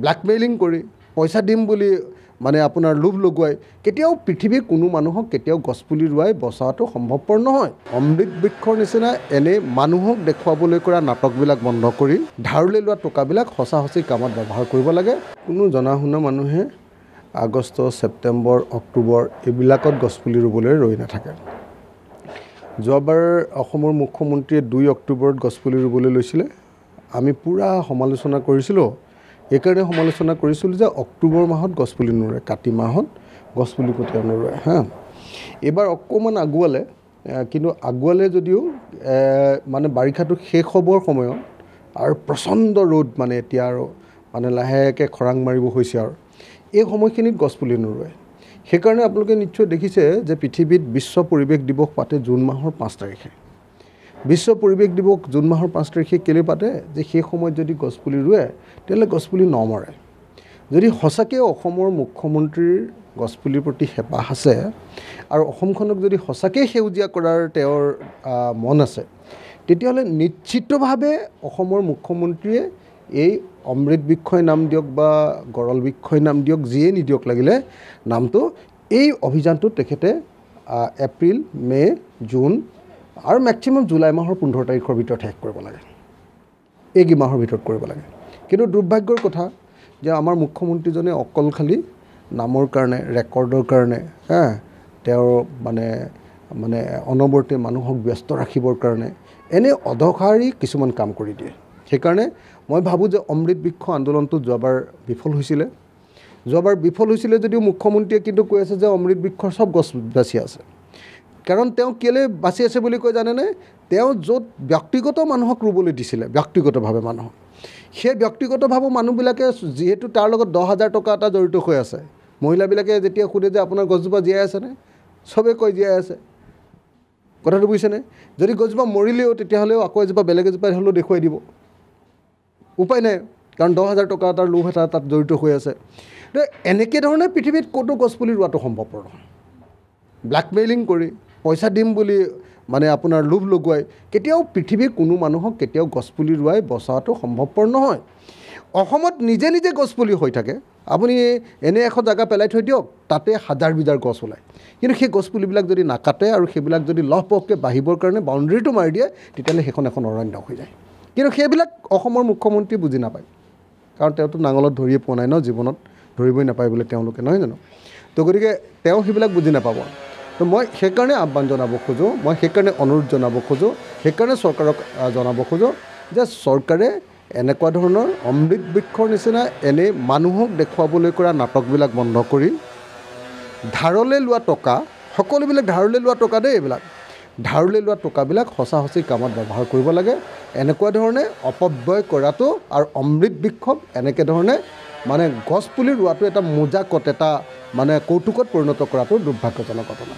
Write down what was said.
Blackmailing কৰি পইচা দিম বুলি মানে আপোনাৰ লোভ লগুৱাই কেতিয়াও পৃথিৱীৰ কোনো মানুহক কেতিয়াও গছপুলি ৰুৱাই বচাওয়াটো সম্ভৱপৰ নহয়। অমৃত বৃক্ষৰ নিচিনা এনে মানুহক দেখুৱাবলৈ কৰা নাটকবিলাক বন্ধ কৰি ধাৰলৈ লোৱা টকাবিলাক সঁচা কামত ব্যৱহাৰ কৰিব লাগে। কোনো জনা শুনা মানুহে আগষ্ট, ছেপ্টেম্বৰ, অক্টোবৰ এইবিলাকত গছপুলি ৰুবলৈ ৰৈ নাথাকে। যোৱাবাৰ অসমৰ মুখ্যমন্ত্ৰীয়ে 2 অক্টোবৰত গছপুলি ৰুবলৈ লৈছিলে। আমি পুৰা সমালোচনা কৰিছিলোঁ। এইকাৰণে সমালোচনা কৰিছিলোঁ যে অক্টোবৰ মাহত গছপুলি নুৰুৱে, কাতি মাহত গছপুলি কেতিয়াও নুৰুৱে এইবাৰ অকণমান আগুৱালে, কিন্তু আগুৱালে যদিও মানে বাৰিষাটো শেষ হ'বৰ সময়ত আৰু প্ৰচণ্ড ৰ'দ মানে এতিয়া আৰু মানে লাহেকৈ খৰাং মাৰিব হৈছে আৰু এই সময়খিনিত গছপুলি নুৰুৱে। সেইকাৰণে আপোনালোকে নিশ্চয় দেখিছে যে পৃথিৱীত বিশ্ব পৰিৱেশ দিৱস পাতে জুন মাহৰ 5 তাৰিখে। বিশ্ব পৰিৱেশ দিৱস জুন মাহৰ 5 তাৰিখে কেলৈ পাতে যে সেই সময়ত যদি গছপুলি ৰুৱে তেতিয়াহ'লে গছপুলি নমৰে। যদি সঁচাকৈ অসমৰ মুখ্যমন্ত্ৰীৰ গছপুলিৰ প্ৰতি হেঁপাহ আছে আৰু অসমখনক যদি সঁচাকৈ সেউজীয়া কৰাৰ তেওঁৰ মন আছে তেতিয়াহ'লে নিশ্চিতভাৱে অসমৰ মুখ্যমন্ত্ৰীয়ে এই অমৃত বৃক্ষই নাম দিয়ক বা গৰল বৃক্ষই নাম দিয়ক, যিয়ে নিদিয়ক লাগিলে নামটো, এই অভিযানটো তেখেতে এপ্ৰিল, মে', জুন আৰু মেক্সিমাম জুলাই মাহৰ 15 তাৰিখৰ ভিতৰত শেষ কৰিব লাগে। এই মাহৰ ভিতৰত কৰিব লাগে। কিন্তু দুৰ্ভাগ্যৰ কথা যে আমাৰ মুখ্যমন্ত্ৰীজনে অকল খালি নামৰ কাৰণে, ৰেকৰ্ডৰ কাৰণে তেওঁৰ মানে অনবৰতে মানুহক ব্যস্ত ৰাখিবৰ কাৰণে এনে অদৰকাৰী কিছুমান কাম কৰি দিয়ে। সেইকাৰণে মই ভাবোঁ যে অমৃত বৃক্ষ আন্দোলনটো যোৱাবাৰ বিফল হৈছিলে। যদিও মুখ্যমন্ত্ৰীয়ে কিন্তু কৈ আছে যে অমৃত বৃক্ষৰ চব গছ বাচি আছে। কাৰণ তেওঁ কেলৈ বাচি আছে বুলি কৈ জানেনে? তেওঁ য'ত ব্যক্তিগত মানুহক ৰুবলৈ দিছিলে, ব্যক্তিগতভাৱে মানুহক, সেই ব্যক্তিগতভাৱে মানুহবিলাকে যিহেতু তাৰ লগত 10,000 টকা এটা জড়িত হৈ আছে। মহিলাবিলাকে যেতিয়া সোধে যে আপোনাৰ গছজোপা জীয়াই আছেনে, চবেই কয় জীয়াই আছে। কথাটো বুজিছেনে? যদি গছজোপা মৰিলেও তেতিয়াহ'লেও আকৌ এজোপা বেলেগ এজোপা হ'লেও দেখুৱাই দিব। উপায় নাই, কাৰণ 10,000 টকা এটাৰ লোভ এটা তাত জড়িত হৈ আছে। এনেকৈ ধৰণে পৃথিৱীত ক'তো গছপুলি ৰোৱাটো সম্ভৱপৰ নহয়। ব্ল্যাকমেইলিং কৰি পইচা দিম বুলি মানে আপোনাৰ লোভ লগুৱাই কেতিয়াও পৃথিৱীৰ কোনো মানুহক কেতিয়াও গছপুলি ৰুৱাই বচাওয়াটো সম্ভৱপৰ নহয়। অসমত নিজে নিজে গছপুলি হৈ থাকে। আপুনি এনে এখন জেগা পেলাই থৈ দিয়ক, তাতে হাজাৰ বিজাৰ গছ ওলায়। কিন্তু সেই গছপুলিবিলাক যদি নাকাটে আৰু সেইবিলাক যদি লহপহকৈ বাঢ়িবৰ কাৰণে বাউণ্ডেৰীটো মাৰি দিয়ে তেতিয়াহ'লে সেইখন এখন অৰণ্য হৈ যায়। কিন্তু সেইবিলাক অসমৰ মুখ্যমন্ত্ৰী বুজি নাপায়, কাৰণ তেওঁতো নাঙলত ধৰিয়ে পোৱা নাই ন, জীৱনত ধৰিবই নাপায় বোলে তেওঁলোকে, নহয় জানো? তো গতিকে তেওঁ সেইবিলাক বুজি নাপাব। তো মই সেইকাৰণে আহ্বান জনাব খোজোঁ, মই সেইকাৰণে অনুৰোধ জনাব খোজোঁ, সেইকাৰণে চৰকাৰক জনাব খোজোঁ যে চৰকাৰে এনেকুৱা ধৰণৰ অমৃত বৃক্ষৰ নিচিনা এনে মানুহক দেখুৱাবলৈ কৰা নাটকবিলাক বন্ধ কৰি ধাৰলৈ লোৱা টকা, সকলোবিলাক ধাৰলৈ লোৱা টকা দেই, এইবিলাক ধাৰলৈ লোৱা টকাবিলাক সঁচা কামত ব্যৱহাৰ কৰিব লাগে। এনেকুৱা ধৰণে অপব্যয় কৰাটো আৰু অমৃত বৃক্ষক এনেকৈ ধৰণে মানে গছপুলি ৰোৱাটো এটা মজাকত, এটা মানে কৌতুকত পৰিণত কৰাটো দুৰ্ভাগ্যজনক ঘটনা।